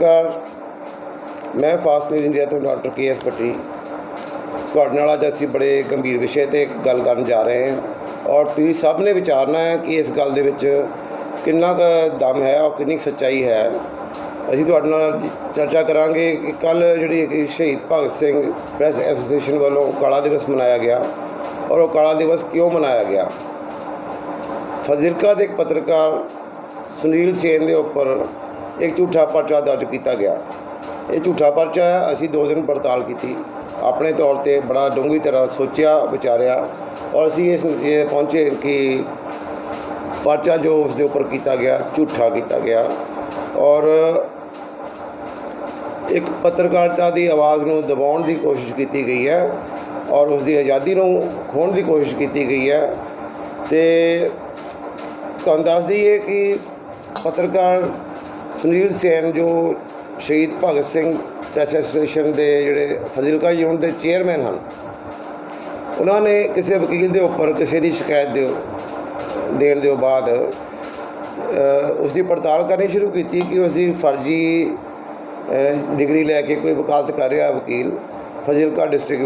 नमस्कार, मैं fast news India तो डॉक्टर के.एस. भट्टी ਤੁਹਾਡੇ ਨਾਲ ਅੱਜ ਅਸੀਂ बड़े गंभीर विषय ਤੇ ਗੱਲ ਕਰਨ ਜਾ ਰਹੇ ਹਾਂ और ਤੁਸੀਂ ਸਭ ਨੇ ਵਿਚਾਰਨਾ ਹੈ ਕਿ ਇਸ ਗੱਲ ਦੇ ਵਿੱਚ ਕਿੰਨਾ ਕੁ ਦਮ ਹੈ और ਕਿੰਨੀ ਸੱਚਾਈ ਹੈ। ਅਸੀਂ ਤੁਹਾਡੇ ਨਾਲ ਚਰਚਾ ਕਰਾਂਗੇ ਕਿ ਕੱਲ੍ਹ ਜਿਹੜੀ ਸ਼ਹੀਦ ਭਗਤ ਸਿੰਘ ਪ੍ਰੈਸ ਐਸੋਸੀਏਸ਼ਨ ਵੱਲੋਂ ਕਾਲਾ ਦਿਵਸ ਮਨਾਇਆ ਗਿਆ और वो काला दिवस क्यों मनाया गया। फाजिलका के एक पत्रकार सुनील सेन के उपर एक झूठा पर्चा दर्ज किया गया। ये झूठा पर्चा है, असी 2 दिन पड़ताल की, अपने तौर पर बड़ा डूंगी तरह सोचा विचारिया और असी इस नतीजे पहुँचे कि पर्चा जो उसके उपर किया गया झूठा किया गया और एक पत्रकारिता की आवाज़ को दबाने की कोशिश की गई है और उसकी आज़ादी को खोने की कोशिश की गई है। तो तुहानूं दस दईए कि पत्रकार सुनील सेन जो शहीद भगत सिंह प्रैस एसोसीएशन के जोड़े फाजिलका यूनिट के चेयरमैन हैं, उन्होंने किसी वकील के उपर किसी की शिकायत देने के बाद उसकी पड़ताल करनी शुरू की कि उसकी फर्जी डिग्री लैके कोई वकालत कर रहा वकील फाजिलका डिस्ट्रिक्ट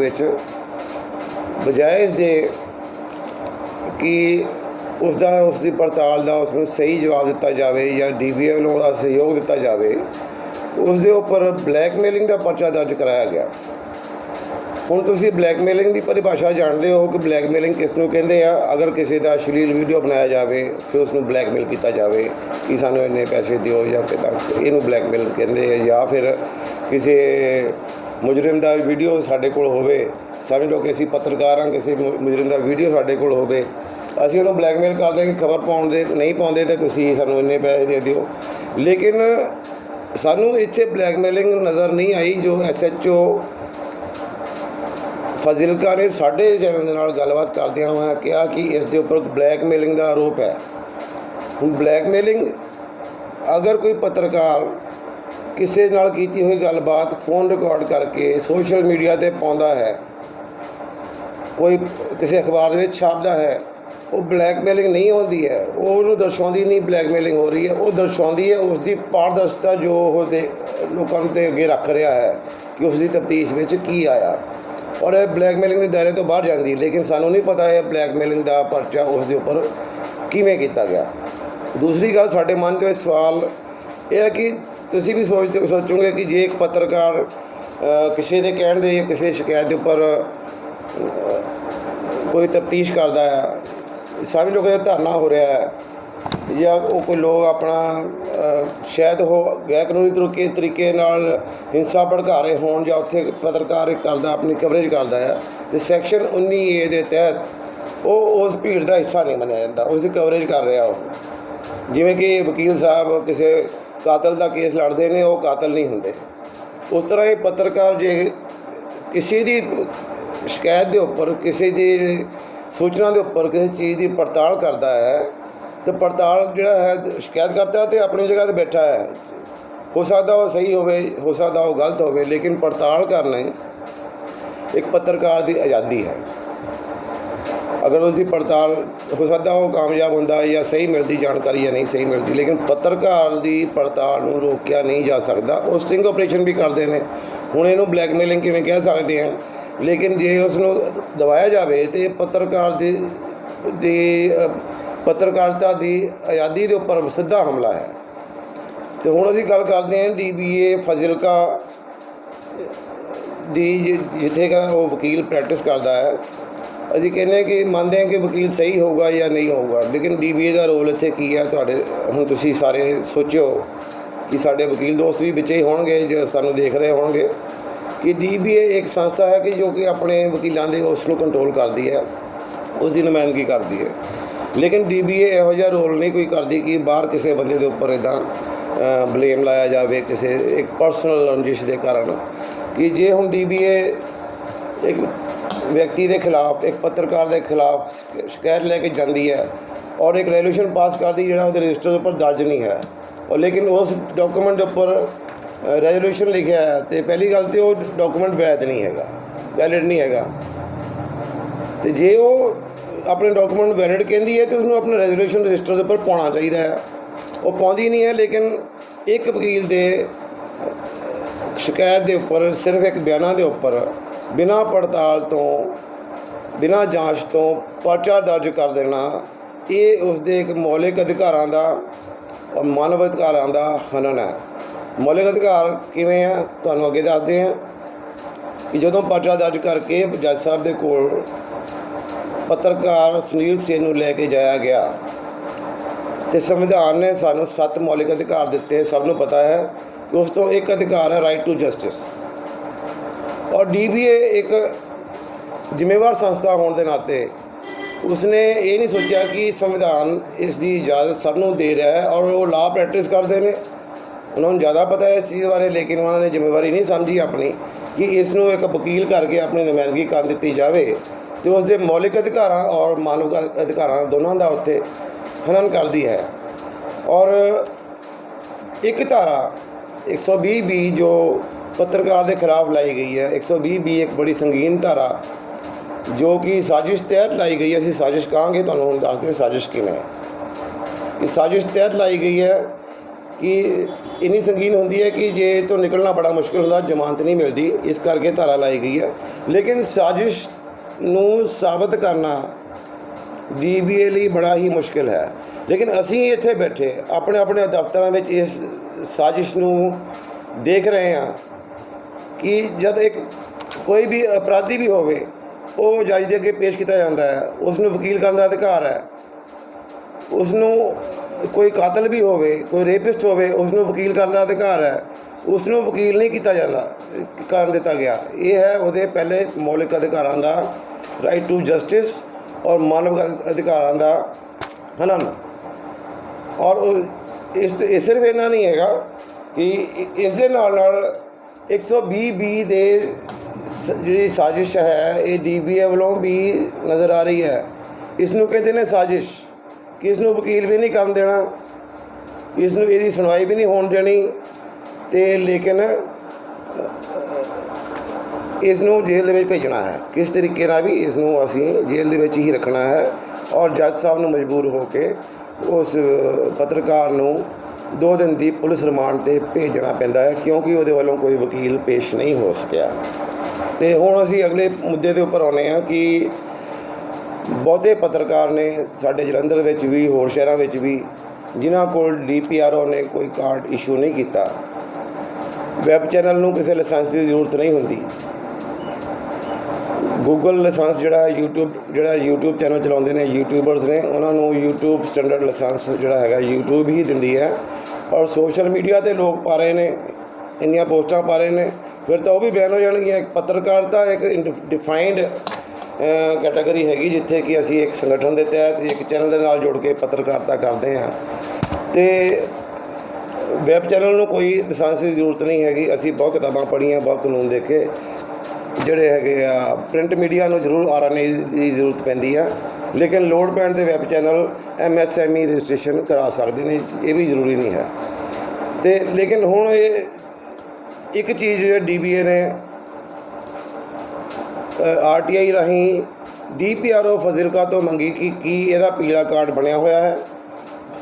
बजाय इसके कि उसकी पड़ताल का उसको सही जवाब दिता जाए या DBA वालों सहयोग दिता जाए, उसके उपर ब्लैकमेलिंग का पर्चा दर्ज कराया गया। हुण तुसीं ब्लैकमेलिंग की परिभाषा जानते हो कि ब्लैकमेलिंग किसनूं कहंदे आ। अगर किसी का अश्लील वीडियो बनाया जाए फिर उसनूं ब्लैकमेल किया जाए कि सानूं इन्ने पैसे दिओ या किदां, इहनूं ब्लैकमेल कहंदे आ। या फिर किसी मुजरिम का वीडियो साडे कोल होवे, समझ लो कि असीं पत्रकार हाँ, किसी मुजरिम का वीडियो साडे कोल होवे, असीं उहनूं ब्लैकमेल करदे कि खबर पाउंदे नहीं पाउंदे तो तुसीं सानूं इन्ने पैसे दे दिओ। लेकिन सानूं इत्थे ब्लैकमेलिंग नज़र नहीं आई। जो SHO फाजिलका ने साढ़े चैनल के नाल गलबात करदिआं होइआं कहा कि इस दे उपर ब्लैकमेलिंग का आरोप है। हुण ब्लैकमेलिंग अगर कोई पत्रकार किसी नाल कीती हुई गलबात फोन रिकॉर्ड करके सोशल मीडिया पर पाउंदा है, कोई किसी अखबार में छापदा है, वो ब्लैकमेलिंग नहीं होती है। वो उन्होंने दर्शाती नहीं ब्लैकमेलिंग हो रही है, वो दर्शाती है उसकी पारदर्शिता जो वो लोगों के अगे रख रहा है कि उसकी तफ्तीश में की आया और यह ब्लैकमेलिंग के दायरे तो बाहर जाती। लेकिन सानू नहीं पता है ब्लैकमेलिंग का पर्चा उसके उपर किवें किया गया। दूसरी गल साडे मन में सवाल यह है कि तुसी भी सोचोगे कि जे एक पत्रकार किसी के कहण दे किसी शिकायत के उपर कोई तफ्तीश करता है, समझ लो कि धरना हो रहा है या वो कोई लोग अपना शायद हो गैर कानूनी तरीके नाल हिंसा भड़का रहे होण या उत्थे पत्रकार करदा अपनी कवरेज करता है तो सैक्शन 19A के तहत वो उस भीड़ का हिस्सा नहीं मनिया जाता, उसकी कवरेज कर रहा हो। जिवें कि वकील साहब किसी कातल का केस लड़ते हैं, वो कातल नहीं होंगे। उस तरह ही पत्रकार जे किसी की शिकायत के उपर किसी की सूचना के उपर किसी चीज़ की पड़ताल करता है तो पड़ताल जो है शिकायत करता है तो अपनी जगह पर बैठा है, हो सकता वो सही हो सकता वो गलत हो, लेकिन पड़ताल करने एक पत्रकार की आज़ादी है। अगर उसकी पड़ताल हो सकता वो कामयाब होंदा या सही मिलती जानकारी या नहीं सही मिलती, लेकिन पत्रकार की पड़ताल को रोकया नहीं जा सकता। वो स्टिंग ऑपरेशन भी करते हैं। हुण इहनूं ब्लैकमेलिंग किवें कह सकते हैं, लेकिन जे उसनूं दबाया जाए तो पत्रकार दी पत्रकारिता की आज़ादी के उपर सीधा हमला है। तो हुण असीं गल करते हैं DBA फाजिलका दी जिथे का वो वकील प्रैक्टिस करता है। असीं कहने कि मानते हैं कि वकील सही होगा या नहीं होगा, लेकिन DBA का रोल इत्थे की है। तुहाडे हुण तुसीं सारे सोचो कि साडे वकील दोस्त भी विच ही होणगे जो सानूं देख रहे होणगे कि DBA एक संस्था है कि जो कि अपने वकीलों के उसनूं कंट्रोल करती है, उसकी नुमाइंदगी करती है। लेकिन DBA इहो जिहा रोल नहीं कोई करती कि बाहर किसी बंदे के उपर इदां ब्लेम लाया जाए किसी एक पर्सनल रंजिश के कारण कि जे हुण DBA एक व्यक्ति के खिलाफ एक पत्रकार के खिलाफ शिकायत लेके जाती है और एक रेजोल्यूशन पास करती जो रजिस्टर पर दर्ज नहीं है और लेकिन उस डॉक्यूमेंट उपर रेजोल्यूशन लिखा है तो पहली गल तो वो डॉक्यूमेंट वैध नहीं है, वैलिड नहीं है। तो जे वो अपने डॉक्यूमेंट वैलिड कहती है तो उसमें अपने रेजोल्यूशन रजिस्टर पर पाना चाहिए है, वो पाँदी नहीं है। लेकिन एक वकील के ਸ਼ਿਕਾਇਤ ਦੇ ਉੱਪਰ ਸਿਰਫ ਇੱਕ ਬਿਆਨਾਂ ਦੇ ਉੱਪਰ ਬਿਨਾਂ ਪੜਤਾਲ ਤੋਂ ਬਿਨਾਂ ਜਾਂਚ ਤੋਂ ਪਰਚਾ ਦਰਜ ਕਰ ਦੇਣਾ, ਇਹ ਉਸਦੇ ਇੱਕ ਮੌਲਿਕ ਅਧਿਕਾਰਾਂ ਦਾ ਔਰ ਮਾਨਵ ਅਧਿਕਾਰਾਂ ਦਾ ਹਨਨ ਹੈ। ਮੌਲਿਕ ਅਧਿਕਾਰ ਕਿਵੇਂ ਆ, ਤੁਹਾਨੂੰ ਅੱਗੇ ਦੱਸਦੇ ਹਾਂ ਕਿ ਜਦੋਂ ਪਰਚਾ ਦਰਜ ਕਰਕੇ ਜੱਜ ਸਾਹਿਬ ਦੇ ਕੋਲ ਪੱਤਰਕਾਰ ਸੁਨੀਲ ਸੇਨ ਨੂੰ ਲੈ ਕੇ ਜਾਇਆ ਗਿਆ ਤੇ ਸੰਵਿਧਾਨ ਨੇ ਸਾਨੂੰ 7 ਮੌਲਿਕ ਅਧਿਕਾਰ ਦਿੱਤੇ। ਸਭ ਨੂੰ ਪਤਾ ਹੈ ਕਿ ਉਸ ਤੋਂ ਇੱਕ ਅਧਿਕਾਰ ਹੈ ਰਾਈਟ ਟੂ ਜਸਟਿਸ। ਔਰ DBA ਇੱਕ ਜ਼ਿੰਮੇਵਾਰ ਸੰਸਥਾ ਹੋਣ ਦੇ ਨਾਤੇ ਉਸਨੇ ਇਹ ਨਹੀਂ ਸੋਚਿਆ ਕਿ ਸੰਵਿਧਾਨ ਇਸ ਦੀ ਇਜਾਜ਼ਤ ਸਭ ਨੂੰ ਦੇ ਰਿਹਾ ਹੈ ਔਰ ਉਹ ਲਾਅ ਪ੍ਰੈਕਟਿਸ ਕਰਦੇ ਨੇ, ਉਹਨਾਂ ਨੂੰ ਜ਼ਿਆਦਾ ਪਤਾ ਹੈ ਇਸ ਚੀਜ਼ ਬਾਰੇ, ਲੇਕਿਨ ਉਹਨਾਂ ਨੇ ਜ਼ਿੰਮੇਵਾਰੀ ਨਹੀਂ ਸਮਝੀ ਆਪਣੀ ਕਿ ਇਸ ਨੂੰ ਇੱਕ ਵਕੀਲ ਕਰਕੇ ਆਪਣੀ ਨੁਮਾਇੰਦਗੀ ਕਰ ਦਿੱਤੀ ਜਾਵੇ ਅਤੇ ਉਸ ਦੇ ਮੌਲਿਕ ਅਧਿਕਾਰਾਂ ਔਰ ਮਾਨਵ ਅਧਿਕਾਰਾਂ ਦੋਨਾਂ ਦਾ ਉੱਥੇ ਹਨਨ ਕਰਦੀ ਹੈ। ਔਰ ਇੱਕ ਧਾਰਾ 120B ਜੋ ਪੱਤਰਕਾਰ ਦੇ ਖਿਲਾਫ ਲਾਈ ਗਈ ਹੈ, 120B ਇੱਕ ਬੜੀ ਸੰਗੀਨ ਧਾਰਾ ਜੋ ਕਿ ਸਾਜ਼ਿਸ਼ ਤਹਿਤ ਲਾਈ ਗਈ ਹੈ। ਅਸੀਂ ਸਾਜ਼ਿਸ਼ ਕਹਾਂਗੇ, ਤੁਹਾਨੂੰ ਹੁਣ ਦੱਸਦੇ ਸਾਜ਼ਿਸ਼ ਕਿਵੇਂ ਹੈ। ਕਿ ਸਾਜ਼ਿਸ਼ ਤਹਿਤ ਲਾਈ ਗਈ ਹੈ ਕਿ ਇੰਨੀ ਸੰਗੀਨ ਹੁੰਦੀ ਹੈ ਕਿ ਜੇ ਤੋਂ ਨਿਕਲਣਾ ਬੜਾ ਮੁਸ਼ਕਿਲ ਹੁੰਦਾ, ਜ਼ਮਾਨਤ ਨਹੀਂ ਮਿਲਦੀ, ਇਸ ਕਰਕੇ ਧਾਰਾ ਲਾਈ ਗਈ ਹੈ। ਲੇਕਿਨ ਸਾਜ਼ਿਸ਼ ਨੂੰ ਸਾਬਤ ਕਰਨਾ DBA ਲਈ ਬੜਾ ਹੀ ਮੁਸ਼ਕਿਲ ਹੈ। ਲੇਕਿਨ ਅਸੀਂ ਇੱਥੇ ਬੈਠੇ ਆਪਣੇ ਆਪਣੇ ਦਫ਼ਤਰਾਂ ਵਿੱਚ ਇਸ ਸਾਜ਼ਿਸ਼ ਨੂੰ ਦੇਖ ਰਹੇ ਹਾਂ ਕਿ ਜਦ ਇੱਕ ਕੋਈ ਵੀ ਅਪਰਾਧੀ ਵੀ ਹੋਵੇ ਉਹ ਜੱਜ ਦੇ ਅੱਗੇ ਪੇਸ਼ ਕੀਤਾ ਜਾਂਦਾ ਹੈ, ਉਸ ਨੂੰ ਵਕੀਲ ਕਰਨ ਦਾ ਅਧਿਕਾਰ ਹੈ। ਉਸ ਨੂੰ ਕੋਈ ਕਾਤਲ ਵੀ ਹੋਵੇ, ਕੋਈ ਰੇਪਿਸਟ ਹੋਵੇ, ਉਸ ਨੂੰ ਵਕੀਲ ਕਰਨ ਦਾ ਅਧਿਕਾਰ ਹੈ। ਉਸ ਨੂੰ ਵਕੀਲ ਨਹੀਂ ਕੀਤਾ ਜਾਂਦਾ, ਕਰਨ ਦਿੱਤਾ ਗਿਆ। ਇਹ ਹੈ ਉਹਦੇ ਪਹਿਲੇ ਮੌਲਿਕ ਅਧਿਕਾਰਾਂ ਦਾ ਰਾਈਟ ਟੂ ਜਸਟਿਸ ਔਰ ਮਾਨਵ ਅਧਿਕਾਰਾਂ ਦਾ ਹਨਨ। ਔਰ ਇਸ ਸਿਰਫ ਇੰਨਾ ਨਹੀਂ ਹੈਗਾ ਕਿ ਇਸ ਦੇ ਨਾਲ ਨਾਲ 120B ਦੇ ਜਿਹੜੀ ਸਾਜ਼ਿਸ਼ ਹੈ ਇਹ DBA ਵੱਲੋਂ ਵੀ ਨਜ਼ਰ ਆ ਰਹੀ ਹੈ। ਇਸ ਨੂੰ ਕਹਿੰਦੇ ਨੇ ਸਾਜ਼ਿਸ਼ ਕਿ ਇਸ ਨੂੰ ਵਕੀਲ ਵੀ ਨਹੀਂ ਕਰਨ ਦੇਣਾ, ਇਸ ਨੂੰ ਇਹਦੀ ਸੁਣਵਾਈ ਵੀ ਨਹੀਂ ਹੋਣ ਦੇਣੀ, ਅਤੇ ਲੇਕਿਨ ਇਸ ਨੂੰ ਜੇਲ੍ਹ ਦੇ ਵਿੱਚ ਭੇਜਣਾ ਹੈ। ਕਿਸ ਤਰੀਕੇ ਨਾਲ ਵੀ ਇਸ ਨੂੰ ਅਸੀਂ ਜੇਲ੍ਹ ਦੇ ਵਿੱਚ ਹੀ ਰੱਖਣਾ ਹੈ। ਔਰ ਜੱਜ ਸਾਹਿਬ ਨੂੰ ਮਜਬੂਰ ਹੋ ਕੇ ਉਸ ਪੱਤਰਕਾਰ ਨੂੰ 2 ਦਿਨ ਦੀ ਪੁਲਿਸ ਰਿਮਾਂਡ 'ਤੇ ਭੇਜਣਾ ਪੈਂਦਾ ਹੈ ਕਿਉਂਕਿ ਉਹਦੇ ਵੱਲੋਂ ਕੋਈ ਵਕੀਲ ਪੇਸ਼ ਨਹੀਂ ਹੋ ਸਕਿਆ। ਅਤੇ ਹੁਣ ਅਸੀਂ ਅਗਲੇ ਮੁੱਦੇ ਦੇ ਉੱਪਰ ਆਉਂਦੇ ਹਾਂ ਕਿ ਬਹੁਤੇ ਪੱਤਰਕਾਰ ਨੇ ਸਾਡੇ ਜਲੰਧਰ ਵਿੱਚ ਵੀ ਹੋਰ ਸ਼ਹਿਰਾਂ ਵਿੱਚ ਵੀ ਜਿਨ੍ਹਾਂ ਕੋਲ DPRO ਨੇ ਕੋਈ ਕਾਰਡ ਇਸ਼ੂ ਨਹੀਂ ਕੀਤਾ। ਵੈੱਬ ਚੈਨਲ ਨੂੰ ਕਿਸੇ ਲਾਇਸੈਂਸ ਦੀ ਜ਼ਰੂਰਤ ਨਹੀਂ ਹੁੰਦੀ। ਗੂਗਲ ਲਾਇਸੈਂਸ ਜਿਹੜਾ YouTube ਚੈਨਲ ਚਲਾਉਂਦੇ ਨੇ ਯੂਟਿਊਬਰਸ ਨੇ, ਉਹਨਾਂ ਨੂੰ YouTube ਸਟੈਂਡਰਡ ਲਾਇਸੈਂਸ ਜਿਹੜਾ ਹੈਗਾ YouTube ਹੀ ਦਿੰਦੀ ਹੈ। ਔਰ ਸੋਸ਼ਲ ਮੀਡੀਆ 'ਤੇ ਲੋਕ ਪਾ ਰਹੇ ਨੇ, ਇੰਨੀਆਂ ਪੋਸਟਾਂ ਪਾ ਰਹੇ ਨੇ, ਫਿਰ ਤਾਂ ਉਹ ਵੀ ਬੈਨ ਹੋ ਜਾਣਗੀਆਂ। ਇੱਕ ਪੱਤਰਕਾਰਤਾ ਇੱਕ ਡਿਫਾਈਨਡ ਕੈਟਾਗਰੀ ਹੈਗੀ ਜਿੱਥੇ ਕਿ ਅਸੀਂ ਇੱਕ ਸੰਗਠਨ ਦੇ ਤਹਿਤ ਇੱਕ ਚੈਨਲ ਦੇ ਨਾਲ ਜੁੜ ਕੇ ਪੱਤਰਕਾਰਤਾ ਕਰਦੇ ਹਾਂ ਅਤੇ ਵੈੱਬ ਚੈਨਲ ਨੂੰ ਕੋਈ ਲਾਇਸੈਂਸ ਦੀ ਜ਼ਰੂਰਤ ਨਹੀਂ ਹੈਗੀ। ਅਸੀਂ ਬਹੁਤ ਕਿਤਾਬਾਂ ਪੜ੍ਹੀਆਂ, ਬਹੁਤ ਕਾਨੂੰਨ ਦੇਖੇ ਜਿਹੜੇ ਹੈਗੇ ਆ। ਪ੍ਰਿੰਟ ਮੀਡੀਆ ਨੂੰ ਜ਼ਰੂਰ RNA ਦੀ ਜ਼ਰੂਰਤ ਪੈਂਦੀ ਆ, ਲੇਕਿਨ ਲੋੜ ਪੈਣ 'ਤੇ ਵੈੱਬ ਚੈਨਲ MSME ਰਜਿਸਟ੍ਰੇਸ਼ਨ ਕਰਾ ਸਕਦੇ ਨੇ, ਇਹ ਵੀ ਜ਼ਰੂਰੀ ਨਹੀਂ ਹੈ। ਅਤੇ ਲੇਕਿਨ ਹੁਣ ਇਹ ਇੱਕ ਚੀਜ਼ ਜਿਹੜਾ DBA ਨੇ RTI ਰਾਹੀਂ DPRO ਫਾਜ਼ਿਲਕਾ ਤੋਂ ਮੰਗੀ ਕਿ ਕੀ ਇਹਦਾ ਪੀਲਾ ਕਾਰਡ ਬਣਿਆ ਹੋਇਆ ਹੈ।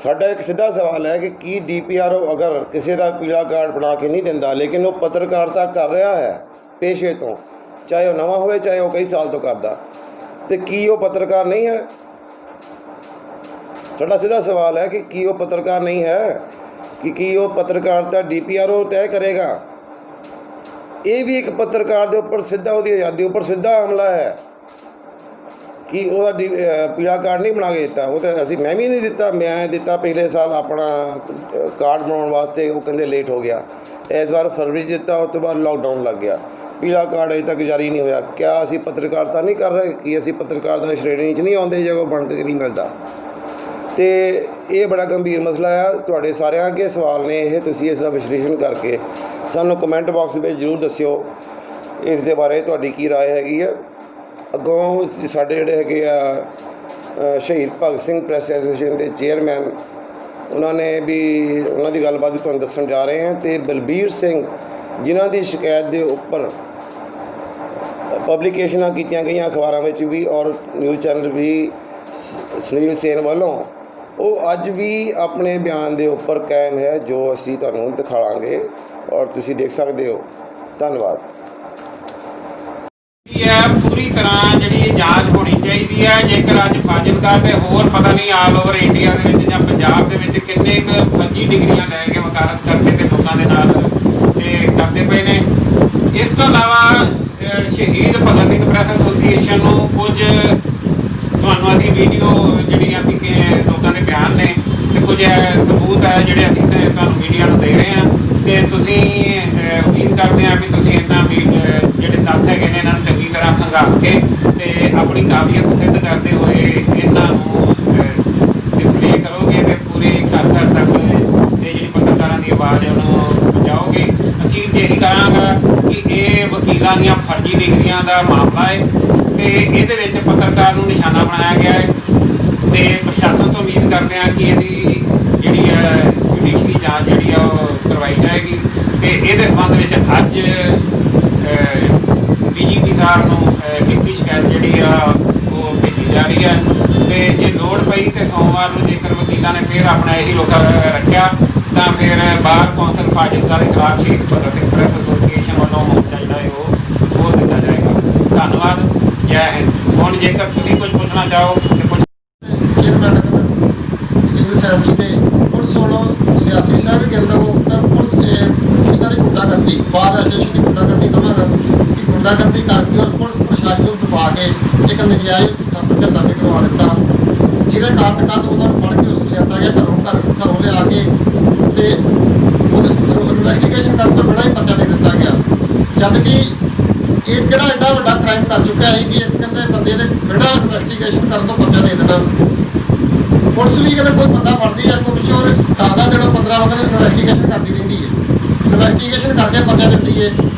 ਸਾਡਾ ਇੱਕ ਸਿੱਧਾ ਸਵਾਲ ਹੈ ਕਿ ਕੀ DPRO ਅਗਰ ਕਿਸੇ ਦਾ ਪੀਲਾ ਕਾਰਡ ਬਣਾ ਕੇ ਨਹੀਂ ਦਿੰਦਾ ਲੇਕਿਨ ਉਹ ਪੱਤਰਕਾਰਤਾ ਕਰ ਰਿਹਾ ਹੈ ਪੇਸ਼ੇ ਤੋਂ, ਚਾਹੇ ਉਹ ਨਵਾਂ ਹੋਵੇ ਚਾਹੇ ਉਹ ਕਈ ਸਾਲ ਤੋਂ ਕਰਦਾ, ਅਤੇ ਕੀ ਉਹ ਪੱਤਰਕਾਰ ਨਹੀਂ ਹੈ? ਸਾਡਾ ਸਿੱਧਾ ਸਵਾਲ ਹੈ ਕਿ ਕੀ ਉਹ ਪੱਤਰਕਾਰ ਨਹੀਂ ਹੈ, ਕਿ ਕੀ ਉਹ ਪੱਤਰਕਾਰਤਾ DPRO ਤੈਅ ਕਰੇਗਾ? ਇਹ ਵੀ ਇੱਕ ਪੱਤਰਕਾਰ ਦੇ ਉੱਪਰ ਸਿੱਧਾ, ਉਹਦੀ ਆਜ਼ਾਦੀ ਉੱਪਰ ਸਿੱਧਾ ਹਮਲਾ ਹੈ ਕਿ ਉਹਦਾ ਪੀਲਾ ਕਾਰਡ ਨਹੀਂ ਬਣਾ ਕੇ ਦਿੱਤਾ। ਉਹ ਤਾਂ ਮੈਂ ਵੀ ਨਹੀਂ ਦਿੱਤਾ, ਮੈਂ ਦਿੱਤਾ ਪਿਛਲੇ ਸਾਲ ਆਪਣਾ ਕਾਰਡ ਬਣਾਉਣ ਵਾਸਤੇ, ਉਹ ਕਹਿੰਦੇ ਲੇਟ ਹੋ ਗਿਆ। ਇਸ ਵਾਰ ਫਰਵਰੀ 'ਚ ਦਿੱਤਾ, ਉਸ ਤੋਂ ਬਾਅਦ ਲਾਕਡਾਊਨ ਲੱਗ ਗਿਆ, ਪੀਲਾ ਕਾਰਡ ਅਜੇ ਤੱਕ ਜਾਰੀ ਨਹੀਂ ਹੋਇਆ। ਕਿਆ ਅਸੀਂ ਪੱਤਰਕਾਰਤਾ ਨਹੀਂ ਕਰ ਰਹੇ? ਕਿ ਅਸੀਂ ਪੱਤਰਕਾਰਤਾ ਸ਼੍ਰੇਣੀ 'ਚ ਨਹੀਂ ਆਉਂਦੇ ਜੇ ਉਹ ਬਣ ਕੇ ਨਹੀਂ ਮਿਲਦਾ? ਅਤੇ ਇਹ ਬੜਾ ਗੰਭੀਰ ਮਸਲਾ ਆ। ਤੁਹਾਡੇ ਸਾਰਿਆਂ ਅੱਗੇ ਸਵਾਲ ਨੇ ਇਹ, ਤੁਸੀਂ ਇਸ ਦਾ ਵਿਸ਼ਲੇਸ਼ਣ ਕਰਕੇ ਸਾਨੂੰ ਕਮੈਂਟ ਬਾਕਸ ਵਿੱਚ ਜ਼ਰੂਰ ਦੱਸਿਓ ਇਸ ਦੇ ਬਾਰੇ ਤੁਹਾਡੀ ਕੀ ਰਾਏ ਹੈਗੀ ਆ। ਅੱਗੋਂ ਸਾਡੇ ਜਿਹੜੇ ਹੈਗੇ ਆ ਸ਼ਹੀਦ ਭਗਤ ਸਿੰਘ ਪ੍ਰੈਸ ਐਸੋਸੀਏਸ਼ਨ ਦੇ ਚੇਅਰਮੈਨ, ਉਹਨਾਂ ਨੇ ਵੀ ਉਹਨਾਂ ਦੀ ਗੱਲਬਾਤ ਵੀ ਤੁਹਾਨੂੰ ਦੱਸਣ ਜਾ ਰਹੇ ਹਾਂ। ਅਤੇ ਬਲਬੀਰ ਸਿੰਘ ਜਿਨ੍ਹਾਂ ਦੀ ਸ਼ਿਕਾਇਤ ਦੇ ਉੱਪਰ ਪਬਲੀਕੇਸ਼ਨਾਂ ਕੀਤੀਆਂ ਗਈਆਂ ਅਖਬਾਰਾਂ ਵਿੱਚ ਵੀ ਔਰ ਨਿਊਜ਼ ਚੈਨਲ ਵੀ ਸੁਨੀਲ ਸੇਨ ਵੱਲੋਂ, ਉਹ ਅੱਜ ਵੀ ਆਪਣੇ ਬਿਆਨ ਦੇ ਉੱਪਰ ਕਾਇਮ ਹੈ, ਜੋ ਅਸੀਂ ਤੁਹਾਨੂੰ ਦਿਖਾਵਾਂਗੇ ਔਰ ਤੁਸੀਂ ਦੇਖ ਸਕਦੇ ਹੋ। ਧੰਨਵਾਦ। ਪੂਰੀ ਤਰ੍ਹਾਂ ਜਿਹੜੀ ਜਾਂਚ ਹੋਣੀ ਚਾਹੀਦੀ ਹੈ। ਜੇਕਰ ਅੱਜ ਫਾਜ਼ਿਲਕਾ ਤੇ ਹੋਰ ਪਤਾ ਨਹੀਂ ਆਲ ਓਵਰ ਇੰਡੀਆ ਦੇ ਵਿੱਚ ਜਾਂ ਪੰਜਾਬ ਦੇ ਵਿੱਚ ਕਿੰਨੇ ਕੁ ਫਰਜ਼ੀ ਡਿਗਰੀਆਂ ਲੈ ਕੇ ਵਕਾਲਤ ਕਰਕੇ ਤੇ ਲੋਕਾਂ ਦੇ ਨਾਲ ਇਹ ਕਰਦੇ ਪਏ ਨੇ। ਇਸ ਤੋਂ ਇਲਾਵਾ ਸ਼ਹੀਦ ਭਗਤ ਸਿੰਘ ਪ੍ਰੈਸ ਐਸੋਸੀਏਸ਼ਨ ਨੂੰ ਕੁਝ ਤੁਹਾਨੂੰ ਅਸੀਂ ਵੀਡੀਓ ਜਿਹੜੀਆਂ ਵੀ ਲੋਕਾਂ ਦੇ ਬਿਆਨ ਨੇ ਤੇ ਕੁਝ ਸਬੂਤ ਹੈ ਜਿਹੜੇ ਅਸੀਂ ਤੁਹਾਨੂੰ ਮੀਡੀਆ ਨੂੰ ਦੇ ਰਹੇ ਹਾਂ ਤੇ ਤੁਸੀਂ ਉਮੀਦ ਕਰਦੇ ਹਾਂ ਵੀ ਤੁਸੀਂ ਇਹਨਾਂ ਜਿਹੜੇ ਤੱਥ ਹੈਗੇ ਨੇ ਇਹਨਾਂ ਨੂੰ ਚੰਗੀ ਤਰ੍ਹਾਂ ਖੰਗਾਲ ਕੇ ਤੇ ਆਪਣੀ ਕਾਬਲੀਅਤ ਸਿੱਧ ਕਰਦੇ ਹੋਏ ਇਹਨਾਂ ਨੂੰ ਡਿਸਪਲੇ ਕਰੋਗੇ ਤੇ ਪੂਰੇ ਘਰ ਘਰ ਤੱਕ ਤੇ ਜਿਹੜੀ ਪੱਤਰਕਾਰਾਂ ਦੀ ਆਵਾਜ਼ ਉਹਨੂੰ ਪਹੁੰਚਾਓਗੇ। ਅਖੀਰ 'ਚ ਇਹੀ ਕਹਾਂਗਾ ਕਿ ਇਹ ਵਕੀਲਾਂ ਦੀਆਂ ਫਰਜ਼ੀ ਡਿਗਰੀਆਂ ਦਾ ਮਾਮਲਾ ਹੈ ਤੇ ਇਹਦੇ ਵਿੱਚ ਪੱਤਰਕਾਰ ਨੂੰ ਨਿਸ਼ਾਨਾ ਬਣਾਇਆ ਗਿਆ ਹੈ ਤੇ ਪ੍ਰਸ਼ਾਸਨ ਤੋਂ ਉਮੀਦ ਕਰਦੇ ਹਾਂ ਕਿ ਇਹਦੀ ਜਿਹੜੀ ਹੈ ਜੁਡੀਸ਼ਰੀ ਜਾਂਚ ਜਿਹੜੀ ਆ ਉਹ ਕਰਵਾਈ ਜਾਏਗੀ ਤੇ ਇਹਦੇ ਸੰਬੰਧ ਵਿੱਚ ਅੱਜ DGP ਸਾਹਿਬ ਨੂੰ ਲਿਖਤੀ ਸ਼ਿਕਾਇਤ ਜਿਹੜੀ ਆ ਉਹ ਭੇਜੀ ਜਾ ਰਹੀ ਹੈ ਤੇ ਜੇ ਲੋੜ ਪਈ ਤੇ ਸੋਮਵਾਰ ਨੂੰ ਜੇਕਰ ਵਕੀਲਾਂ ਨੇ ਫਿਰ ਆਪਣਾ ਇਹੀ ਰੁਖ ਰੱਖਿਆ ਤਾਂ ਫਿਰ ਬਾਰ ਕੌਂਸਲ ਫਾਜ਼ਿਲਕਾ ਦੇ ਖਿਲਾਫ ਸ਼ਹੀਦ ਭਗਤ ਸਿੰਘ ਪ੍ਰੈਸ ਐਸੋਸੀਏਸ਼ਨ ਵੱਲੋਂ ਮੋਰਚਾ ਜਿਹੜਾ ਹੈ ਉਹ ਖੋਲ੍ਹ ਦਿੱਤਾ ਜਾਏਗਾ। ਧੰਨਵਾਦ। ਜੈ ਹਿੰਦ। ਹੁਣ ਜੇਕਰ ਤੁਸੀਂ ਕੁਝ ਪੁੱਛਣਾ ਚਾਹੋ ਤੇ ਪੁੱਛ। ਚੇਅਰਮੈਨ ਸਿਵਲ ਸਰਜਨ ਜੀ ਤੇ ਪੁਲਿਸ ਵੱਲੋਂ ਸਿਆਸੀ ਸਾਹਿਬ ਕਹਿੰਦਾ ਉਹ ਤਾਂ ਇਹਨਾਂ ਦੀ ਗੁੰਡਾਗਰਦੀ ਬਾਰ ਐਸੋਸੀਏਸ਼ਨ ਦੀ ਗੁੰਡਾਗਰਦੀ ਕਹਾਂਗਾ ਕਿ ਗੁੰਡਾਗਰਦੀ ਕਰਕੇ ਔਰ ਪੁਲਿਸ ਪ੍ਰਸ਼ਾਸਨ ਨੂੰ ਦਬਾ ਕੇ ਇੱਕ ਨਜਾਇਜ਼ ਪਰਚਾ ਦਰਜ ਕਰਵਾ ਦਿੱਤਾ ਜਿਹਦੇ ਕਾਰਨ ਉਹਨਾਂ ਨੂੰ ਫੜ ਕੇ ਉਸ ਲਿਆਂਦਾ ਗਿਆ ਘਰੋਂ ਲਿਆ ਕੇ ਤੇ ਇਨਵੈਸਟੀਗੇਸ਼ਨ ਕਰਨ ਤੋਂ ਬਿਨਾਂ ਹੀ ਪਰਚਾ ਦੇ ਦਿੱਤਾ ਗਿਆ। ਜਦ ਕਿ ਇਹ ਕਿਹੜਾ ਐਡਾ ਵੱਡਾ ਕ੍ਰਾਈਮ ਕਰ ਚੁੱਕਿਆ ਹੈ ਕਿ ਇੱਕ ਕਹਿੰਦੇ ਬੰਦੇ ਦੇ ਬਿਨਾਂ ਇਨਵੈਸਟੀਗੇਸ਼ਨ ਕਰਨ ਤੋਂ ਪਰਚਾ ਦੇ ਦੇਣਾ। ਪੁਲਿਸ ਵੀ ਕਹਿੰਦੇ ਕੋਈ ਬੰਦਾ ਫੜਦੀ ਹੈ ਕੋਈ ਪਿੱਛੋਂ 10 ਦਿਨ 15 ਦਿਨ ਇਨਵੈਸਟੀਗੇਸ਼ਨ ਕਰਦੀ ਰਹਿੰਦੀ ਹੈ। ਇਨਵੈਸਟੀਗੇਸ਼ਨ ਕਰਕੇ ਪਰਚਾ ਦਿੰਦੀ ਹੈ।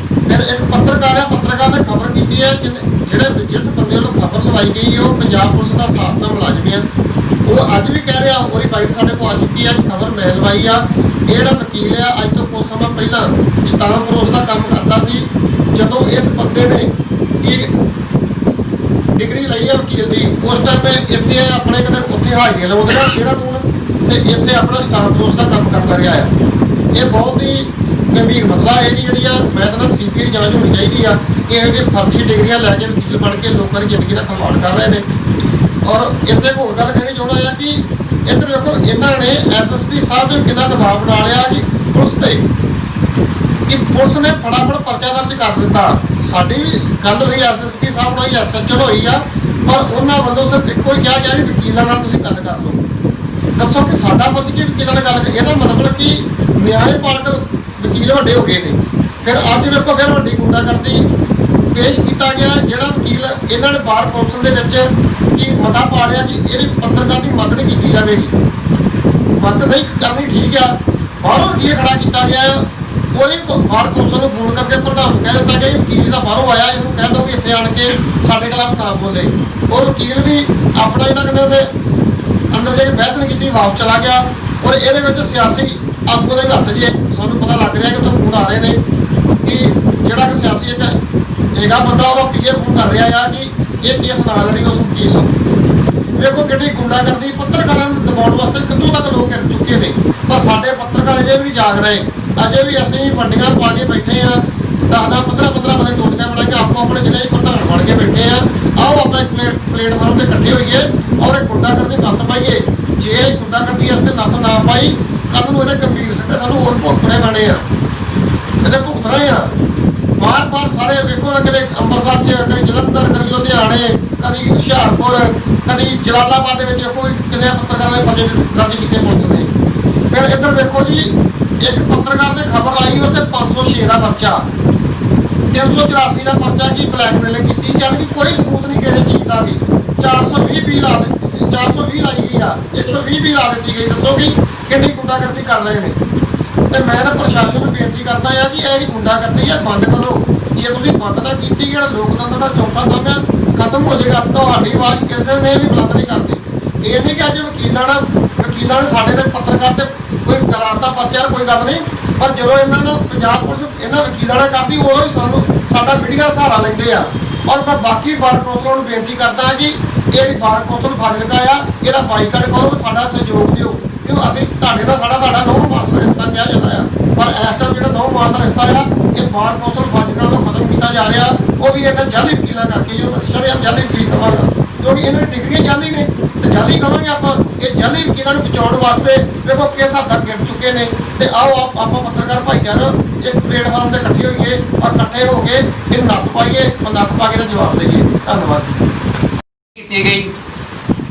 ਫਿਰ ਇੱਕ ਪੱਤਰਕਾਰ ਨੇ ਖਬਰ ਕੀਤੀ ਹੈ ਜਿਸ ਬੰਦੇ ਵੱਲੋਂ ਖਬਰ ਲਵਾਈ ਗਈ ਉਹ ਪੰਜਾਬ ਪੁਲਿਸ ਦਾ ਸਾਬਕਾ ਮੁਲਾਜ਼ਮ ਹੈ। ਉਹ ਅੱਜ ਵੀ ਕਹਿ ਰਿਹਾ ਉਹਦੀ ਬਾਈਟ ਸਾਡੇ ਕੋਲ ਆ ਚੁੱਕੀ ਹੈ। ਖਬਰ ਮੈਂ ਲਵਾਈ ਆ। ਇਹ ਜਿਹੜਾ ਵਕੀਲ ਆ ਅੱਜ ਤੋਂ ਕੁਝ ਸਮਾਂ ਪਹਿਲਾਂ ਸਟਾਫ ਫਰੋਸ ਦਾ ਕੰਮ ਕਰਦਾ ਸੀ। ਜਦੋਂ ਇਸ ਬੰਦੇ ਨੇ ਇਹ ਡਿਗਰੀ ਲਈ ਹੈ ਵਕੀਲ ਦੀ ਉਸ ਟਾਈਮ ਇੱਥੇ ਆਪਣੇ ਕਦੇ ਉੱਥੇ ਹਾਜ਼ਰੀਆਂ ਲਾਉਂਦੇ ਨੇ ਦੇਹਰਾਦੂਨ ਤੇ ਇੱਥੇ ਆਪਣਾ ਸਟਾਫ ਫਰੋਸ ਦਾ ਕੰਮ ਕਰਦਾ ਰਿਹਾ ਆ। ਇਹ ਬਹੁਤ ਹੀ ਗੰਭੀਰ ਮਸਲਾ ਹੈ ਜਿਹੜੀ ਆ ਮੈਂ ਤਾਂ CBI ਜਾਂਚ ਹੋਣੀ ਚਾਹੀਦੀ ਆ। ਇਹੋ ਜਿਹੇ ਫਰਜ਼ੀ ਡਿਗਰੀਆਂ ਲੈ ਕੇ ਵਕੀਲ ਬਣ ਕੇ ਲੋਕਾਂ ਦੀ ਜ਼ਿੰਦਗੀ ਨਾਲ ਖਿਲਵਾੜ ਕਰ ਰਹੇ ਨੇ। ਔਰ ਇੱਥੇ ਹੋਰ ਗੱਲ ਕਹਿਣੀ ਚਾਹੁੰਦਾ ਆ ਕਿ ਇੱਧਰ ਵੇਖੋ ਇਹਨਾਂ ਨੇ SSP ਸਾਹਿਬ ਨੂੰ ਕਿੰਨਾ ਦਬਾਅ ਬਣਾ ਲਿਆ ਕਿ ਪੁਲਿਸ ਤੇ ਕਿ ਪੁਲਿਸ ਨੇ ਫਟਾਫਟ ਪਰਚਾ ਦਰਜ ਕਰ ਦਿੱਤਾ। ਸਾਡੀ ਵੀ ਗੱਲ ਹੋਈ SSP ਸਾਹਿਬ ਨਾਲ SHO ਹੋਈ ਆ ਪਰ ਉਹਨਾਂ ਵੱਲੋਂ ਸਿਰਫ ਇੱਕੋ ਹੀ ਕਿਹਾ ਗਿਆ ਕਿ ਵਕੀਲਾਂ ਨਾਲ ਤੁਸੀਂ ਗੱਲ ਕਰ ਲਓ। ਦੱਸੋ ਕਿ ਸਾਡਾ ਪੁੱਛ ਕੇ ਵਕੀਲਾਂ ਨਾਲ ਗੱਲ ਇਹਦਾ ਮਤਲਬ ਕਿ ਨਿਆਂਪਾਲਕ ਵਕੀਲ ਵੱਡੇ ਹੋ ਗਏ ਨੇ। ਫਿਰ ਅੱਜ ਵੇਖੋ ਫਿਰ ਵੱਡੀ ਗੁੰਡਾਗਰਦੀ ਪੇਸ਼ ਕੀਤਾ ਗਿਆ। ਜਿਹੜਾ ਵਕੀਲ ਇਹਨਾਂ ਨੇ ਬਾਰ ਕੌਂਸਲ ਦੇ ਵਿੱਚ ਕੀ ਮਤਾ ਪਾ ਲਿਆ ਕਿ ਇਹਦੀ ਪੱਤਰਕਾਰ ਦੀ ਮਦਦ ਨਹੀਂ ਕੀਤੀ ਜਾਵੇਗੀ। ਮਦਦ ਨਹੀਂ ਕਰਨੀ ਠੀਕ ਆ। ਬਾਹਰੋਂ ਵਕੀਲ ਖੜਾ ਕੀਤਾ ਗਿਆ ਉਹਨੇ ਬਾਰ ਕੌਂਸਲ ਨੂੰ ਫੋਨ ਕਰਕੇ ਪ੍ਰਧਾਨ ਨੂੰ ਕਹਿ ਦਿੱਤਾ ਗਿਆ ਵਕੀਲ ਜਿਹੜਾ ਬਾਹਰੋਂ ਆਇਆ ਇਹਨੂੰ ਕਹਿ ਦਿਓ ਕਿ ਇੱਥੇ ਆਣ ਕੇ ਸਾਡੇ ਖਿਲਾਫ ਨਾ ਬੋਲੇ। ਉਹ ਵਕੀਲ ਵੀ ਆਪਣਾ ਇਹਨਾਂ ਕਹਿੰਦੇ ਉਹਨੇ ਅੰਦਰ ਜਾ ਕੇ ਬਹਿਸ ਨਹੀਂ ਕੀਤੀ ਵਾਪਸ ਚਲਾ ਗਿਆ। ਔਰ ਇਹਦੇ ਵਿੱਚ ਸਿਆਸੀ ਆਗੂ ਦੇ ਹੱਥ 'ਚ ਸਾਨੂੰ ਪਤਾ ਲੱਗ ਰਿਹਾ ਕਿ ਉੱਥੋਂ ਫੋਨ ਆ ਰਹੇ ਨੇ ਕਿ ਜਿਹੜਾ ਕਿ ਸਿਆਸੀ ਇੱਕ ਹੈਗਾ ਬੰਦਾ ਉਹਦਾ PA ਫੋਨ ਕਰ ਰਿਹਾ ਆ ਕਿ ਇਹ ਕੇਸ ਨਾ ਲੜੀ ਉਸ ਵਕੀਲ ਨੂੰ। ਵੇਖੋ ਕਿੰਨੀ ਗੁੰਡਾਗਰਦੀ ਪੱਤਰਕਾਰਾਂ ਨੂੰ ਦਬਾਉਣ ਵਾਸਤੇ ਕਿੱਥੋਂ ਤੱਕ ਲੋਕ ਕਰ ਚੁੱਕੇ ਨੇ। ਪਰ ਸਾਡੇ ਪੱਤਰਕਾਰ ਅਜੇ ਵੀ ਨਹੀਂ ਜਾਗ ਰਹੇ। ਅਜੇ ਵੀ ਅਸੀਂ ਵੱਡੀਆਂ ਪਾ ਕੇ ਬੈਠੇ ਆ 10-15 ਬੰਦੇ ਟੋਟੀਆਂ ਬਣਾ ਕੇ ਆਪੋ ਆਪਣੇ ਜ਼ਿਲ੍ਹੇ ਪ੍ਰਧਾਨ ਬਣ ਕੇ ਬੈਠੇ ਆ। ਆਓ ਆਪਾਂ ਇੱਕ ਪਲੇਟਫਾਰਮ ਤੇ ਇਕੱਠੇ ਹੋਈਏ ਔਰ ਇਹ ਗੁੰਡਾਗਰਦੀ ਨੱਥ ਪਾਈਏ। ਜੇ ਗੁੰਡਾਗਰਦੀ ਇਸ ਤੇ ਨੱਥ ਨਾ ਪਾਈ ਕੱਲ੍ਹ ਨੂੰ ਇਹਦੇ ਗੰਭੀਰ ਸਿੱਟੇ ਸਾਨੂੰ ਹੋਰ ਭੁਗਤਣੇ ਪੈਣੇ ਆ। ਇਹਦੇ ਭੁਗਤਣਾ ਆ ਬਾਰ ਸਾਰੇ ਵੇਖੋ ਨਾ ਕਦੇ ਅੰਮ੍ਰਿਤਸਰ 'ਚ ਕਦੀ ਜਲੰਧਰ ਕਦੀ ਲੁਧਿਆਣੇ ਕਦੀ ਹੁਸ਼ਿਆਰਪੁਰ ਕਦੀ ਜਲਾਲਾਬਾਦ ਦੇ ਵਿੱਚ ਕੋਈ ਕਿੰਨੇ ਪੱਤਰਕਾਰਾਂ ਨੇ ਪਰਚੇ ਦਰਜ ਕੀਤੇ ਪੁਲਿਸ ਨੇ। ਫਿਰ ਇੱਧਰ ਵੇਖੋ ਜੀ ਇੱਕ ਪੱਤਰਕਾਰ ਨੇ ਖਬਰ ਆਈ ਉਹ ਤੇ 506 ਦਾ ਪਰਚਾ 384 ਦਾ ਪਰਚਾ ਕੀ ਬਲੈਕਮੇਲਿੰਗ ਕੀਤੀ ਜਦ ਕਿ ਕੋਈ ਸਬੂਤ ਨਹੀਂ ਕਿਸੇ ਚੀਜ਼ ਦਾ ਵੀ 420 ਲਾ ਦਿੱਤੀ 420 ਲਾਈ ਗਈ ਆ 120 ਲਾ ਦਿੱਤੀ ਗਈ। ਦੱਸੋ ਕਿ ਕਿੰਨੀ ਗੁੰਡਾਗਰਦੀ ਕਰ ਰਹੇ ਨੇ। ਤੇ ਮੈਂ ਤਾਂ ਪ੍ਰਸ਼ਾਸਨ ਨੂੰ ਬੇਨਤੀ ਕਰਦਾ ਆ ਕਿ ਇਹ ਜਿਹੜੀ ਗੁੰਡਾਗਰਦੀ ਆ ਬੰਦ ਕਰੋ। ਜੇ ਤੁਸੀਂ ਬੰਦ ਨਾ ਕੀਤੀ ਜਿਹੜਾ ਲੋਕਤੰਤਰ ਦਾ ਚੌਥਾ ਕੰਮ ਆ ਖਤਮ ਹੋ ਜਾਏਗਾ। ਤੁਹਾਡੀ ਆਵਾਜ਼ ਕਿਸੇ ਨੇ ਵੀ ਬੁਲੰਦ ਨਹੀਂ ਕਰਦੀ। ਇਹ ਨਹੀਂ ਕਿ ਅੱਜ ਵਕੀਲਾਂ ਨੇ ਸਾਡੇ ਤੇ ਪੱਤਰਕਾਰ ਤੇ ਕੋਈ ਕਰਾਤਾ ਪਰਚਾ ਕੋਈ ਗੱਲ ਨਹੀਂ ਪਰ ਜਦੋਂ ਇਹਨਾਂ ਨੂੰ ਪੰਜਾਬ ਪੁਲਿਸ ਇਹਨਾਂ ਵਕੀਲਾਂ ਨਾਲ ਕਰਦੀ ਉਦੋਂ ਵੀ ਸਾਨੂੰ ਸਾਡਾ ਮੀਡੀਆ ਸਹਾਰਾ ਲੈਂਦੇ ਆ। ਔਰ ਮੈਂ ਬਾਕੀ ਬਾਰ ਕੌਂਸਲਾਂ ਨੂੰ ਬੇਨਤੀ ਕਰਦਾ ਕਿ ਇਹ ਜਿਹੜੀ ਬਾਰ ਕੌਂਸਲ ਫਾਜ਼ਿਲਕਾ ਆ ਇਹਦਾ ਬਾਈਕਾਟ ਕਰੋ ਸਾਡਾ ਸਹਿਯੋਗ ਦਿਓ ਕਿਉਂ ਅਸੀਂ ਤੁਹਾਡੇ ਨਾਲ ਸਾਡਾ ਨੌਂ ਮਸਲਾ ਇਸ ਤਰ੍ਹਾਂ ਕਿਹਾ ਜਾਂਦਾ ਆ। ਪਰ ਇਸ ਟਾਈਮ ਜਿਹੜਾ 9 ਮਾਰਚ ਦਾ ਰਿਸ਼ਤਾ ਆ ਇਹ ਬਾਰ ਕੌਂਸਲ ਫਾਜ਼ਿਲਕਾ ਵੱਲੋਂ ਖਤਮ ਕੀਤਾ ਜਾ ਰਿਹਾ, ਉਹ ਵੀ ਇਹਨਾਂ ਜਾਲੀ ਵਕੀਲਾਂ ਕਰਕੇ, ਜੋ ਸ਼ਰੇਆਮ ਜਾਲੀ ਵਕੀਲ ਕਵਾਂਗਾ, ਕਿਉਂਕਿ ਇਹਨਾਂ ਦੀ ਡਿਗਰੀਆਂ ਜਾਲੀ ਨੇ ਤੇ ਜਾਲੀ ਕਵਾਂਗੇ ਆਪਾਂ। ਇਹ ਜਾਲੀ ਵਕੀਲਾਂ ਨੂੰ ਬਚਾਉਣ ਵਾਸਤੇ ਵੇਖੋ ਕਿਸ ਹੱਦ ਤੱਕ ਗਿਰ ਚੁੱਕੇ ਨੇ। ਤੇ ਆਓ ਆਪਾਂ ਪੱਤਰਕਾਰ ਭਾਈਚਾਰਾ ਇੱਕ ਪਲੇਟਫਾਰਮ ਤੇ ਇਕੱਠੇ ਹੋਈਏ ਔਰ ਇਕੱਠੇ ਹੋ ਕੇ ਇਹਨੂੰ ਨੱਥ ਪਾਈਏ, ਨੱਥ ਪਾ ਕੇ ਇਹਦਾ ਜਵਾਬ ਦੇਈਏ। ਧੰਨਵਾਦ ਜੀ। ਕੀਤੀ ਗਈ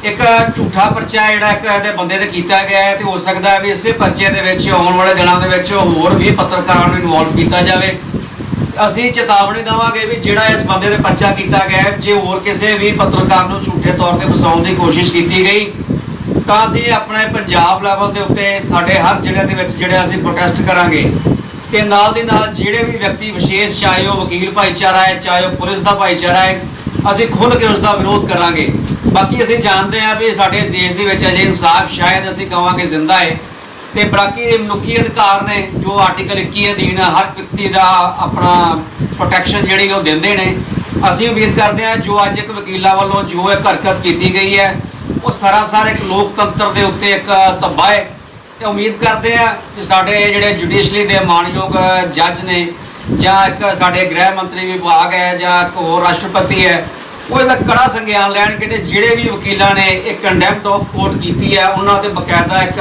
ਇੱਕ ਝੂਠਾ ਪਰਚਾ ਜਿਹੜਾ ਇੱਕ ਇਹਦੇ ਬੰਦੇ ਤੇ ਕੀਤਾ ਗਿਆ ਹੈ, ਤੇ ਹੋ ਸਕਦਾ ਹੈ ਵੀ ਇਸੇ ਪਰਚੇ ਦੇ ਵਿੱਚ ਆਉਣ ਵਾਲੇ ਦਿਨਾਂ ਦੇ ਵਿੱਚ ਹੋਰ ਵੀ ਪੱਤਰਕਾਰਾਂ ਨੂੰ ਇਨਵੋਲਵ ਕੀਤਾ ਜਾਵੇ। ਅਸੀਂ ਚੇਤਾਵਨੀ ਦੇਵਾਂਗੇ ਵੀ ਜਿਹੜਾ ਇਸ ਬੰਦੇ ਤੇ ਪਰਚਾ ਕੀਤਾ ਗਿਆ ਹੈ, ਜੇ ਹੋਰ ਕਿਸੇ ਵੀ ਪੱਤਰਕਾਰ ਨੂੰ ਝੂਠੇ ਤੌਰ ਤੇ ਫਸਾਉਣ ਦੀ ਕੋਸ਼ਿਸ਼ ਕੀਤੀ ਗਈ ਤਾਂ ਅਸੀਂ ਆਪਣੇ ਪੰਜਾਬ ਲੈਵਲ ਦੇ ਉੱਤੇ ਸਾਡੇ ਹਰ ਜਗ੍ਹਾ ਦੇ ਵਿੱਚ ਜਿਹੜੇ ਅਸੀਂ ਪ੍ਰੋਟੈਸਟ ਕਰਾਂਗੇ। ਤੇ ਨਾਲ ਦੀ ਨਾਲ ਜਿਹੜੇ ਵੀ ਵਿਅਕਤੀ ਵਿਸ਼ੇਸ਼, ਚਾਹੇ ਉਹ ਵਕੀਲ ਭਾਈਚਾਰਾ ਹੈ, ਚਾਹੇ ਉਹ ਪੁਲਿਸ ਦਾ ਭਾਈਚਾਰਾ ਹੈ, ਅਸੀਂ ਖੁੱਲ੍ਹ ਕੇ ਉਸ ਦਾ ਵਿਰੋਧ ਕਰਾਂਗੇ। ਬਾਕੀ ਅਸੀਂ ਜਾਣਦੇ ਹਾਂ ਵੀ ਸਾਡੇ ਦੇਸ਼ ਦੇ ਵਿੱਚ ਅਜੇ ਇਨਸਾਫ ਸ਼ਾਇਦ ਅਸੀਂ ਕਹਾਂਗੇ ਜ਼ਿੰਦਾ ਹੈ, ਤੇ ਬਾਕੀ ਮਨੁੱਖੀ ਅਧਿਕਾਰ ਨੇ ਜੋ ਆਰਟੀਕਲ 21 ਅਧੀਨ ਹਰ ਵਿਅਕਤੀ ਦਾ ਆਪਣਾ ਪ੍ਰੋਟੈਕਸ਼ਨ ਜਿਹੜੀ ਉਹ ਦਿੰਦੇ ਨੇ। ਅਸੀਂ ਉਮੀਦ ਕਰਦੇ ਹਾਂ ਜੋ ਅੱਜ ਇੱਕ ਵਕੀਲਾਂ ਵੱਲੋਂ ਜੋ ਇੱਕ ਹਰਕਤ ਕੀਤੀ ਗਈ ਹੈ ਉਹ ਸਰਾਸਰ ਇੱਕ ਲੋਕਤੰਤਰ ਦੇ ਉੱਤੇ ਇੱਕ ਧੱਬਾ ਹੈ। ਤੇ ਉਮੀਦ ਕਰਦੇ ਹਾਂ ਕਿ ਸਾਡੇ ਜਿਹੜੇ ਜੁਡੀਸ਼ਰੀ ਦੇ ਮਾਣਯੋਗ ਜੱਜ ਨੇ, ਜਾਂ ਇੱਕ ਸਾਡੇ ਗ੍ਰਹਿ ਮੰਤਰੀ ਵਿਭਾਗ ਹੈ, ਜਾਂ ਇੱਕ ਹੋਰ ਰਾਸ਼ਟਰਪਤੀ ਹੈ, ਉਹ ਇਹਦਾ ਕੜਾ ਸੰਗਿਆਨ ਲੈਣਗੇ ਤੇ ਜਿਹੜੇ ਵੀ ਵਕੀਲਾਂ ਨੇ ਇਹ ਕੰਡੈਮਡ ਆਫ ਕੋਰਟ ਕੀਤੀ ਹੈ ਉਹਨਾਂ ਤੇ ਬਕਾਇਦਾ ਇੱਕ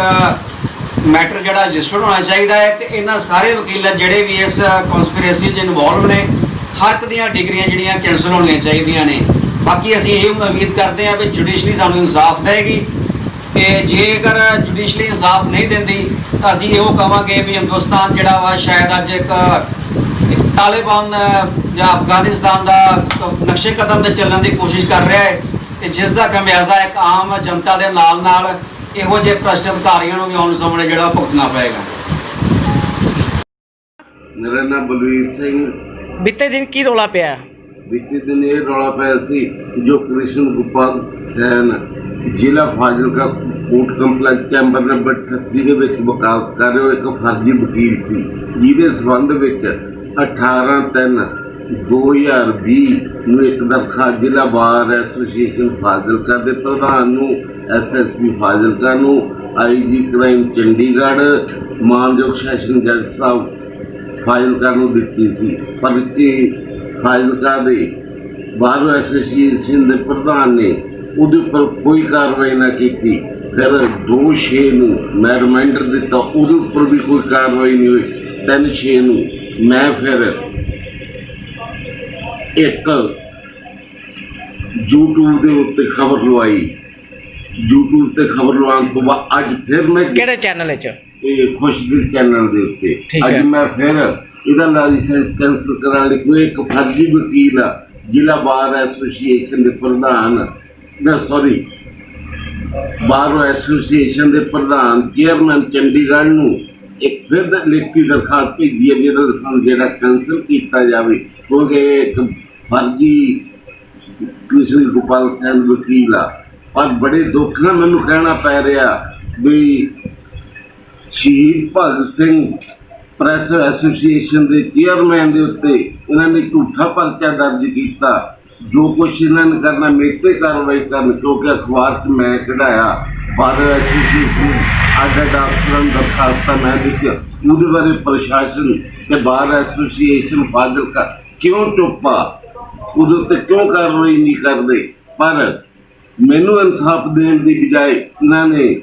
ਮੈਟਰ ਜਿਹੜਾ ਰਜਿਸਟਰਡ ਹੋਣਾ ਚਾਹੀਦਾ ਹੈ। ਤੇ ਇਹਨਾਂ ਸਾਰੇ ਵਕੀਲ ਜਿਹੜੇ ਵੀ ਇਸ ਕਨਸਪੀਰੇਸੀ 'ਚ ਇਨਵੋਲਵ ਨੇ, ਹਰ ਇੱਕ ਦੀਆਂ ਡਿਗਰੀਆਂ ਜਿਹੜੀਆਂ ਕੈਂਸਲ ਹੋਣੀਆਂ ਚਾਹੀਦੀਆਂ ਨੇ। ਬਾਕੀ ਅਸੀਂ ਇਹ ਉਮੀਦ ਕਰਦੇ ਹਾਂ ਵੀ ਜੁਡੀਸ਼ਰੀ ਸਾਨੂੰ ਇਨਸਾਫ ਦੇਵੇਗੀ, ਤੇ ਜੇਕਰ ਜੁਡੀਸ਼ਰੀ ਇਨਸਾਫ ਨਹੀਂ ਦਿੰਦੀ ਤਾਂ ਅਸੀਂ ਇਹੋ ਕਹਾਂਗੇ ਵੀ ਹਿੰਦੁਸਤਾਨ ਜਿਹੜਾ ਵਾ ਸ਼ਾਇਦ ਅੱਜ ਇੱਕ ਤਾਲਿਬਾਨ ਜਾਂ ਅਫਗਾਨਿਸਤਾਨ ਦਾ ਨਕਸ਼ੇ ਕਦਮ ਤੇ ਚੱਲਣ ਦੀ ਕੋਸ਼ਿਸ਼ ਕਰ ਰਿਹਾ ਹੈ, ਤੇ ਜਿਸ ਦਾ ਖਮਿਆਜ਼ਾ ਇੱਕ ਆਮ ਜਨਤਾ ਦੇ ਨਾਲ ਨਾਲ ਇਹੋ ਜਿਹੇ ਭ੍ਰਸ਼ਟ ਅਧਿਕਾਰੀਆਂ ਨੂੰ ਵੀ ਆਉਣ ਸਾਹਮਣੇ ਜਿਹੜਾ ਭੁਗਤਣਾ ਪਏਗਾ। ਮੇਰਾ ਨਾਮ ਬਲਵੀਰ ਸਿੰਘ। ਬੀਤੇ ਦਿਨ ਕੀ ਰੌਲਾ ਪਿਆ? ਬੀਤੇ ਦਿਨ ਇਹ ਰੌਲਾ ਪਿਆ ਸੀ ਜੋ ਕ੍ਰਿਸ਼ਨ ਗੋਪਾਲ ਸੈਨ ਜ਼ਿਲ੍ਹਾ Fazilka court complex chamber number 38 ਦੇ ਵਿੱਚ ਵਕਾਲਤ ਕਰ ਰਿਹਾ ਇੱਕ ਫਰਜ਼ੀ ਵਕੀਲ ਸੀ, ਜਿਹਦੇ ਸਬੰਧ ਵਿੱਚ 18/3/2020 ਨੂੰ ਇੱਕ ਦਰਖਾਸਤ ਜ਼ਿਲ੍ਹਾ ਬਾਰ ਐਸੋਸੀਏਸ਼ਨ ਫਾਜ਼ਿਲਕਾ ਦੇ ਪ੍ਰਧਾਨ ਨੂੰ, SSP ਫਾਜ਼ਿਲਕਾ ਨੂੰ, IG ਕ੍ਰਾਈਮ ਚੰਡੀਗੜ੍ਹ ਮਾਨਯੋਗ ਸੈਸ਼ਨ ਜੱਜ ਸਾਹਿਬ ਫਾਜ਼ਿਲਕਾ ਨੂੰ ਦਿੱਤੀ ਸੀ। ਪਰ ਫਾਜ਼ਿਲਕਾ ਦੇ ਬਾਰ ਐਸੋਸੀਏਸ਼ਨ ਦੇ ਪ੍ਰਧਾਨ ਨੇ ਉਹਦੇ ਉੱਪਰ ਕੋਈ ਕਾਰਵਾਈ ਨਾ ਕੀਤੀ। ਫਿਰ 2/6 ਨੂੰ ਮੈਂ ਰਿਮਾਈਂਡਰ ਦਿੱਤਾ, ਉਹਦੇ ਉੱਪਰ ਵੀ ਕੋਈ ਕਾਰਵਾਈ ਨਹੀਂ ਹੋਈ। 3/6 ਨੂੰ ਮੈਂ ਫਿਰ ਇੱਕ YouTube ਦੇ ਉੱਤੇ ਖਬਰ ਲਵਾਈ। YouTube ਤੇ ਖਬਰ ਲਵਾਉਣ ਤੋਂ ਬਾਅਦ ਅੱਜ ਫਿਰ ਮੈਂ ਕਿਹੜੇ ਚੈਨਲ ਵਿੱਚ? ਇਹ ਖੁਸ਼ਦਿਲ ਚੈਨਲ ਦੇ ਉੱਤੇ ਠੀਕ ਅੱਜ ਹੈ। ਮੈਂ ਫਿਰ ਇਹਦਾ ਲਾਇਸੈਂਸ ਕੈਂਸਲ ਕਰਾਉਣ ਲਈ ਕੋਈ ਇੱਕ ਫਰਜ਼ੀ ਵਕੀਲ ਆ ਜ਼ਿਲ੍ਹਾ ਬਾਰ ਐਸੋਸੀਏਸ਼ਨ ਦੇ ਪ੍ਰਧਾਨ ਬਾਰ ਐਸੋਸੀਏਸ਼ਨ ਦੇ ਪ੍ਰਧਾਨ ਚੇਅਰਮੈਨ ਚੰਡੀਗੜ੍ਹ ਨੂੰ ਇੱਕ ਫਿਰ ਲਿਖਤੀ ਦਰਖਾਸਤ ਭੇਜੀ ਹੈ ਜਿਹਦਾ ਲਾਇਸੈਂਸ ਜਿਹੜਾ ਕੈਂਸਲ ਕੀਤਾ ਜਾਵੇ, ਕਿਉਂਕਿ ਇੱਕ ਫਰਜ਼ੀ ਕ੍ਰਿਸ਼ਨ ਗੋਪਾਲ ਸੈਨ ਵਕੀਲ ਆ। ਪਰ ਬੜੇ ਦੁੱਖ ਨਾਲ ਮੈਨੂੰ ਕਹਿਣਾ ਪੈ ਰਿਹਾ ਵੀ ਸ਼ਹੀਦ ਭਗਤ ਸਿੰਘ ਪ੍ਰੈਸ ਐਸੋਸੀਏਸ਼ਨ ਦੇ ਚੇਅਰਮੈਨ ਦੇ ਉੱਤੇ ਇਹਨਾਂ ਨੇ ਝੂਠਾ ਪਰਚਾ ਦਰਜ ਕੀਤਾ। ਜੋ ਕੁਛ ਇਹਨਾਂ ਨੇ ਕਰਨਾ ਮੇਰੇ ਤੇ ਕਾਰਵਾਈ ਕਰਨ, ਕਿਉਂਕਿ ਅਖਬਾਰ 'ਚ ਮੈਂ ਕਢਾਇਆ ਬਾਰ ਐਸੋਸੀਏਸ਼ਨ ਅੱਡ ਅਫਸਰਾਂ ਨੂੰ ਦਰਖਾਸਤਾਂ ਮੈਂ ਦਿੱਤੀਆਂ। ਉਹਦੇ ਬਾਰੇ ਪ੍ਰਸ਼ਾਸਨ ਤੇ ਬਾਰ ਐਸੋਸੀਏਸ਼ਨ ਫਾਜ਼ਿਲਕਾ ਕਿਉਂ ਚੁੱਪ ਆ, ਉਹਦੇ ਉੱਤੇ ਕਿਉਂ ਕਾਰਵਾਈ ਨਹੀਂ ਕਰਦੇ? ਪਰ ਮੈਨੂੰ ਇਨਸਾਫ ਦੇਣ ਦੀ ਬਜਾਏ ਇਹਨਾਂ ਨੇ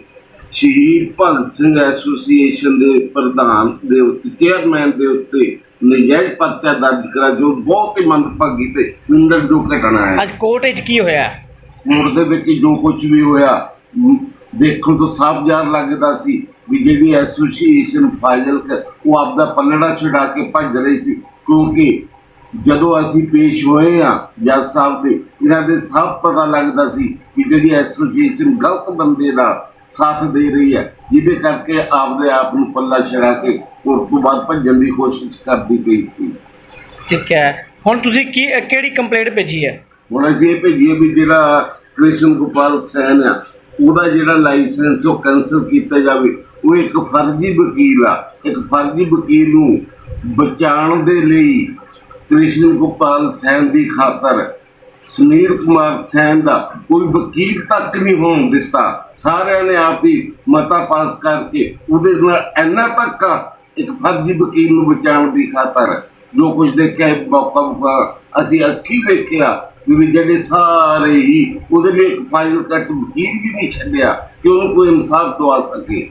ਸ਼ਹੀਦ ਭਗਤ ਸਿੰਘ ਐਸੋਸੀਏਸ਼ਨ ਦੇ ਪ੍ਰਧਾਨ ਦੇ ਉੱਤੇ, ਚੇਅਰਮੈਨ ਦੇ ਉੱਤੇ ਨਜਾਇਜ਼ ਪਰਚਾ ਦਰਜ ਕਰਾ, ਜੋ ਬਹੁਤ ਹੀ ਮੰਦਭਾਗੀ ਤੇ ਨਿੰਦਣਯੋਗ ਘਟਨਾ ਹੈ। ਅੱਜ ਕੋਰਟ ਵਿੱਚ ਕੀ ਹੋਇਆ? ਕੋਰਟ ਦੇ ਵਿੱਚ ਜੋ ਕੁਝ ਵੀ ਹੋਇਆ ਦੇਖਣ ਤੋਂ ਸਾਫ਼ ਜ਼ਾਹਰ ਲੱਗਦਾ ਸੀ ਵੀ ਜਿਹੜੀ ਐਸੋਸੀਏਸ਼ਨ ਫਾਜ਼ਿਲਕਾ ਉਹ ਆਪਦਾ ਪੱਲੜਾ ਛੁਡਾ ਕੇ ਭੱਜ ਰਹੀ ਸੀ, ਕਿਉਂਕਿ ਜਦੋਂ ਅਸੀਂ ਪੇਸ਼ ਹੋਏ ਆ ਜੱਜ ਸਾਹਿਬ ਦੇ, ਇਹਨਾਂ ਦੇ ਸਾਫ਼ ਪਤਾ ਲੱਗਦਾ ਸੀ ਕਿ ਜਿਹੜੀ ਐਸੋਸੀਏਸ਼ਨ ਗਲਤ ਬੰਦੇ ਦਾ ਸਾਥ ਦੇ ਰਹੀ ਹੈ, ਜਿਹਦੇ ਕਰਕੇ ਆਪਦੇ ਆਪ ਨੂੰ ਪੱਲਾ ਛੜਾ ਕੇ ਕੋਰਟ ਤੋਂ ਬਾਅਦ ਭੱਜਣ ਦੀ ਕੋਸ਼ਿਸ਼ ਕਰਦੀ ਪਈ ਸੀ। ਠੀਕ ਹੈ, ਹੁਣ ਤੁਸੀਂ ਕਿਹੜੀ ਕੰਪਲੇਂਟ ਭੇਜੀ ਹੈ? ਹੁਣ ਅਸੀਂ ਇਹ ਭੇਜੀਏ ਵੀ ਜਿਹੜਾ ਕ੍ਰਿਸ਼ਨ ਗੋਪਾਲ ਸੈਨ ਆ ਉਹਦਾ ਜਿਹੜਾ ਲਾਇਸੈਂਸ ਉਹ ਕੈਂਸਲ ਕੀਤਾ ਜਾਵੇ। ਉਹ ਇੱਕ ਫਰਜ਼ੀ ਵਕੀਲ ਆ, ਇੱਕ ਫਰਜ਼ੀ ਵਕੀਲ ਨੂੰ ਬਚਾਉਣ ਦੇ ਲਈ ਕ੍ਰਿਸ਼ਨ ਗੋਪਾਲ ਸੈਨ ਦੀ ਖਾਤਰ ਸੁਨੀਲ ਕੁਮਾਰ ਸੈਨ ਦਾ ਕੋਈ ਵਕੀਲ ਤੱਕ ਨਹੀਂ ਹੋਣ ਦਿੱਤਾ। ਸਾਰਿਆਂ ਨੇ ਆਪ ਹੀ ਮਤਾ ਪਾਸ ਕਰਕੇ ਉਹਦੇ ਨਾਲ ਇੰਨਾ ਧੱਕਾ ਇੱਕ ਫਰਜ਼ੀ ਵਕੀਲ ਨੂੰ ਬਚਾਉਣ ਦੀ ਖਾਤਰ ਜੋ ਕੁਝ ਦੇਖਿਆ ਮੌਕਾ ਅਸੀਂ ਅੱਖੀਂ ਵੇਖਿਆ ਵੀ ਜਿਹੜੇ ਸਾਰੇ ਹੀ ਉਹਦੇ ਲਈ ਇੱਕ ਫਾਈਲ ਕੱਟ ਵਕੀਲ ਵੀ ਨਹੀਂ ਛੱਡਿਆ ਕਿ ਉਹਨੂੰ ਕੋਈ ਇਨਸਾਫ ਦਵਾ ਸਕੇ।